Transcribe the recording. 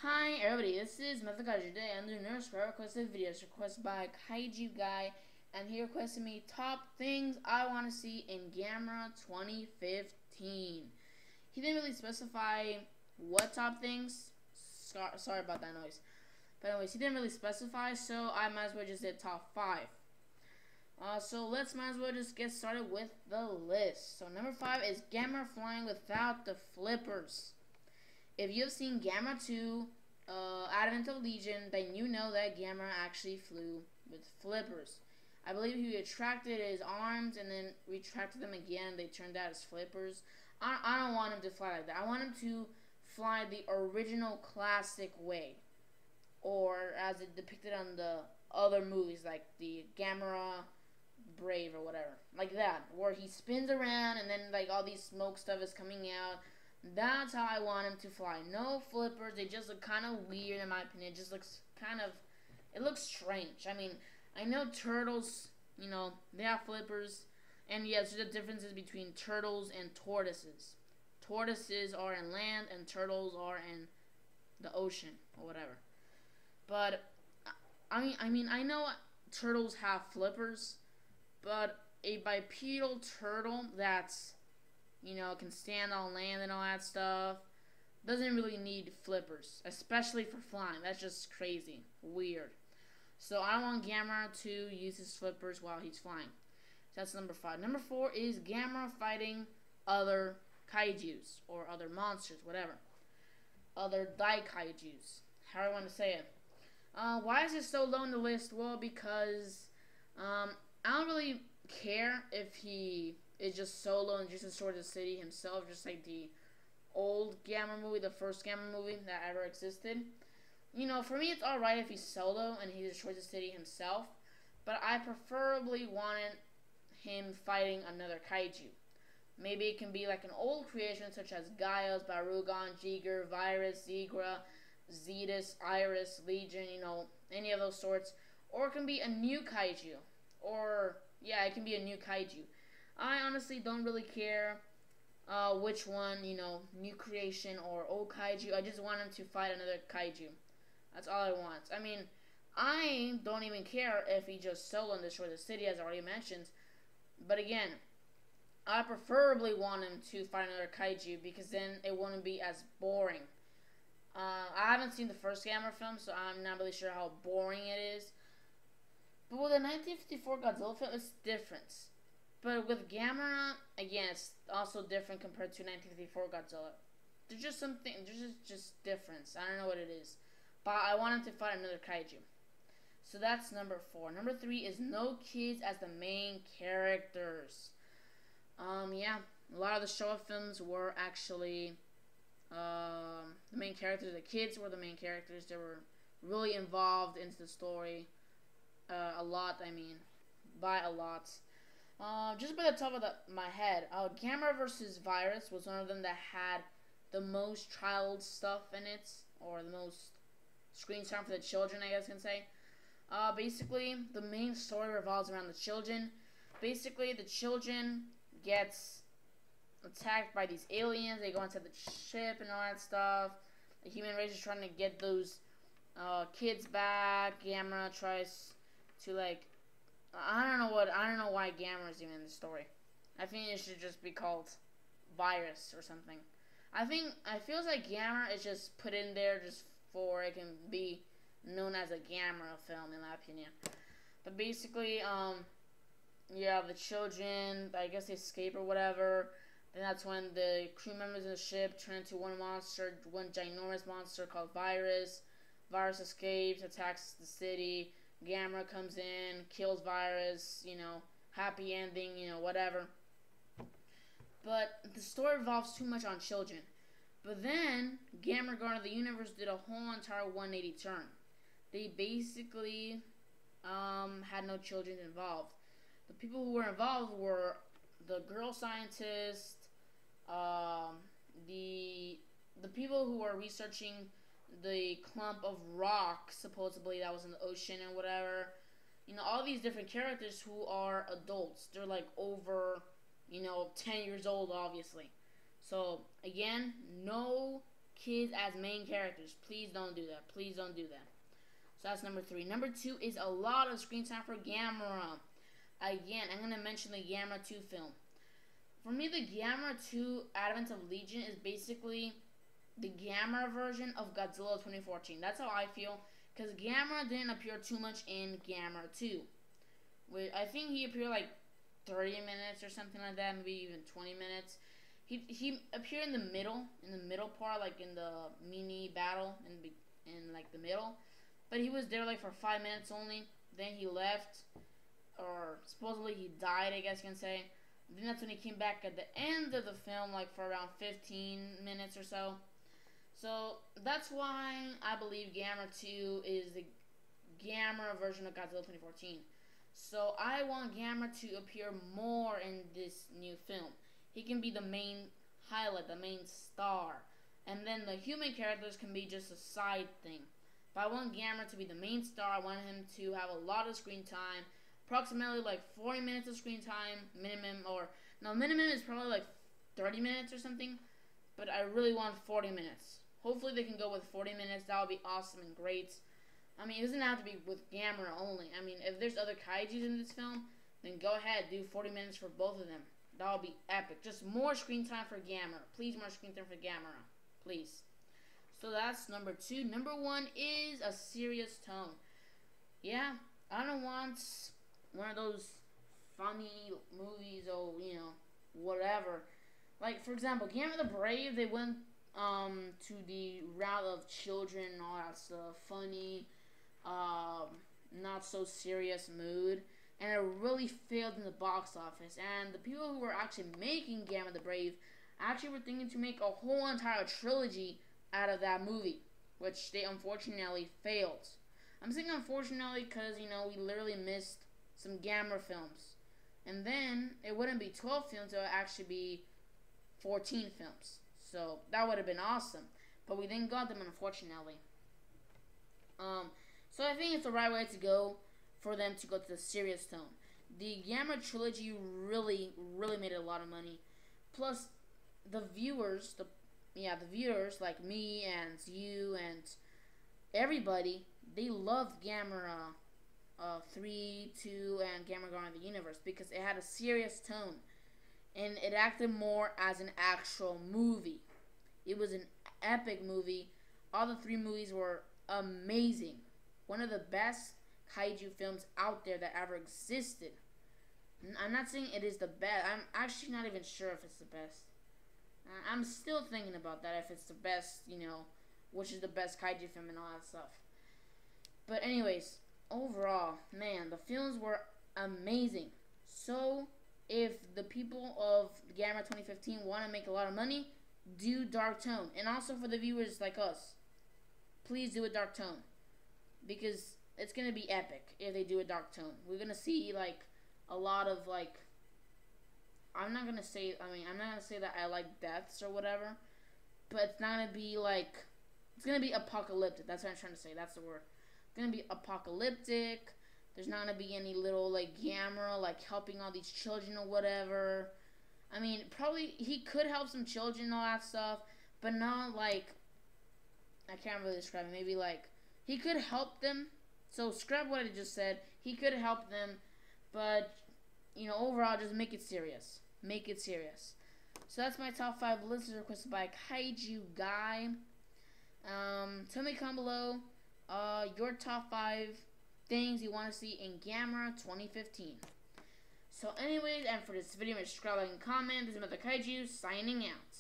Hi everybody, this is Method Kaiju. Today I'm doing nurse prayer requested videos requested by KaijuGuy, and he requested me top things I want to see in Gamera 2015. He didn't really specify what top things. Sorry about that noise. But anyways, he didn't really specify, so I might as well just did top 5. So let's might as well just get started with the list. So number 5 is Gamera flying without the flippers. If you've seen Gamera 2, Advent of Legion, then you know that Gamera actually flew with flippers. I believe he retracted his arms and then retracted them again. They turned out as flippers. I don't want him to fly like that. I want him to fly the original classic way, or as it depicted on the other movies, like the Gamera Brave or whatever, like that, where he spins around and then like all these smoke stuff is coming out. That's how I want him to fly. No flippers. They just look kind of weird in my opinion. It just looks kind of, it looks strange. I mean, I know turtles, they have flippers. And yes, the differences between turtles and tortoises. Tortoises are in land and turtles are in the ocean or whatever. But I know turtles have flippers, but a bipedal turtle that's can stand on land and all that stuff, doesn't really need flippers, especially for flying. That's just crazy. Weird. So I want Gamera to use his flippers while he's flying. So that's number 5. Number 4 is Gamera fighting other Kaijus, or other monsters, whatever. Other Kaijus, how I want to say it. Why is it so low in the list? Well, because I don't really care if he is just solo and just destroys the city himself, just like the old Gamera movie, the first Gamera movie that ever existed. For me, it's alright if he's solo and he destroys the city himself, but I preferably wanted him fighting another kaiju. Maybe it can be like an old creation such as Gaius, Barugon, Jiger, Virus, Zegra, Zetus, Iris, Legion, any of those sorts. Or it can be a new kaiju. Or, yeah, it can be a new kaiju. I honestly don't really care which one, new creation or old kaiju. I just want him to fight another kaiju. That's all I want. I mean, I don't even care if he just solo and destroys the city, as I already mentioned. But again, I preferably want him to fight another kaiju because then it wouldn't be as boring. I haven't seen the first Gamera film, so I'm not really sure how boring it is. But with the 1954 Godzilla film, it's different. But with Gamera, again, it's also different compared to 1954 Godzilla. There's just something, there's just difference. I don't know what it is. But I want him to fight another kaiju. So that's number 4. Number 3 is no kids as the main characters. Yeah, a lot of the Showa films were actually the main characters. The kids were the main characters. They were really involved into the story. A lot, I mean, by a lot. Just by the top of my head, Gamera versus Virus was one of them that had the most child stuff in it, or the most screen time for the children, I guess I can say. Basically, the main story revolves around the children. Basically, the children gets attacked by these aliens. They go into the ship and all that stuff. The human race is trying to get those kids back. Gamera tries to I don't know why Gamera is even in the story. I think it should just be called Virus or something. I feels like Gamera is just put in there just for it can be known as a Gamera film, in my opinion. But basically, yeah, the children, I guess they escape or whatever. Then that's when the crew members of the ship turn into one ginormous monster called Virus. Virus escapes, attacks the city. Gamera comes in, kills Virus, happy ending, whatever. But the story revolves too much on children. But then, Gamera Guard of the Universe did a whole entire 180 turn. They basically had no children involved. The people who were involved were the girl scientist, the people who were researching the clump of rock, supposedly, that was in the ocean and whatever. All these different characters who are adults. They're like over, 10 years old, obviously. So, again, no kids as main characters. Please don't do that. Please don't do that. So that's number 3. Number 2 is a lot of screen time for Gamera. Again, I'm going to mention the Gamera 2 film. For me, the Gamera 2 Advent of Legion is basically the Gamera version of Godzilla 2014. That's how I feel, because Gamera didn't appear too much in Gamera 2. I think he appeared like 30 minutes or something like that, maybe even 20 minutes. He appeared in the middle part, like in the mini battle, in like the middle. But he was there like for 5 minutes only. Then he left, or supposedly he died, I guess you can say. Then that's when he came back at the end of the film, like for around 15 minutes or so. So that's why I believe Gamera 2 is the Gamera version of Godzilla 2014. So I want Gamera to appear more in this new film. He can be the main highlight, the main star. And then the human characters can be just a side thing. But I want Gamera to be the main star. I want him to have a lot of screen time. Approximately like 40 minutes of screen time minimum. Or, no, minimum is probably like 30 minutes or something. But I really want 40 minutes. Hopefully they can go with 40 minutes. That would be awesome and great. I mean, it doesn't have to be with Gamera only. I mean, if there's other kaijus in this film, then go ahead, do 40 minutes for both of them. That would be epic. Just more screen time for Gamera. Please, more screen time for Gamera. Please. So that's number 2. Number 1 is a serious tone. Yeah, I don't want one of those funny movies or, you know, whatever. Like, for example, Gamera the Brave, they went to the route of children and all that stuff. Funny, not so serious mood. And it really failed in the box office. And the people who were actually making Gamera the Brave actually were thinking to make a whole entire trilogy out of that movie, which they unfortunately failed. I'm saying unfortunately because, you know, we literally missed some Gamera films. And then it wouldn't be 12 films, it would actually be 14 films. So that would have been awesome. But we didn't got them, unfortunately. So I think it's the right way to go for them to go to the serious tone. The Gamera trilogy really made a lot of money. Plus, the viewers, the viewers like me and you and everybody, they loved Gamera 3, 2, and Gamera Guardian of the Universe because it had a serious tone. And it acted more as an actual movie. It was an epic movie. All the 3 movies were amazing. One of the best kaiju films out there that ever existed. I'm not saying it is the best. I'm actually not even sure if it's the best. I'm still thinking about that, if it's the best, you know, which is the best kaiju film and all that stuff. But anyways, overall, man, the films were amazing. So, if the people of Gamera 2015 want to make a lot of money, do dark tone. And also for the viewers like us, please do a dark tone. Because it's going to be epic if they do a dark tone. We're going to see, like, a lot of, like, I'm not going to say that I like deaths or whatever, but it's not going to be, like, it's going to be apocalyptic. That's what I'm trying to say. That's the word. It's going to be apocalyptic. There's not going to be any little, like, Gamera, like, helping all these children or whatever. I mean, probably he could help some children and all that stuff, but not, like, I can't really describe it. Maybe, like, he could help them. So, scrap what I just said. He could help them, but, you know, overall, just make it serious. Make it serious. So, that's my top 5 lists requested by KaijuGuy. Tell me down below your top 5 things you want to see in Gamera 2015. So, anyways, and for this video, make sure to subscribe, like, and comment. This is Mother Kaiju, signing out.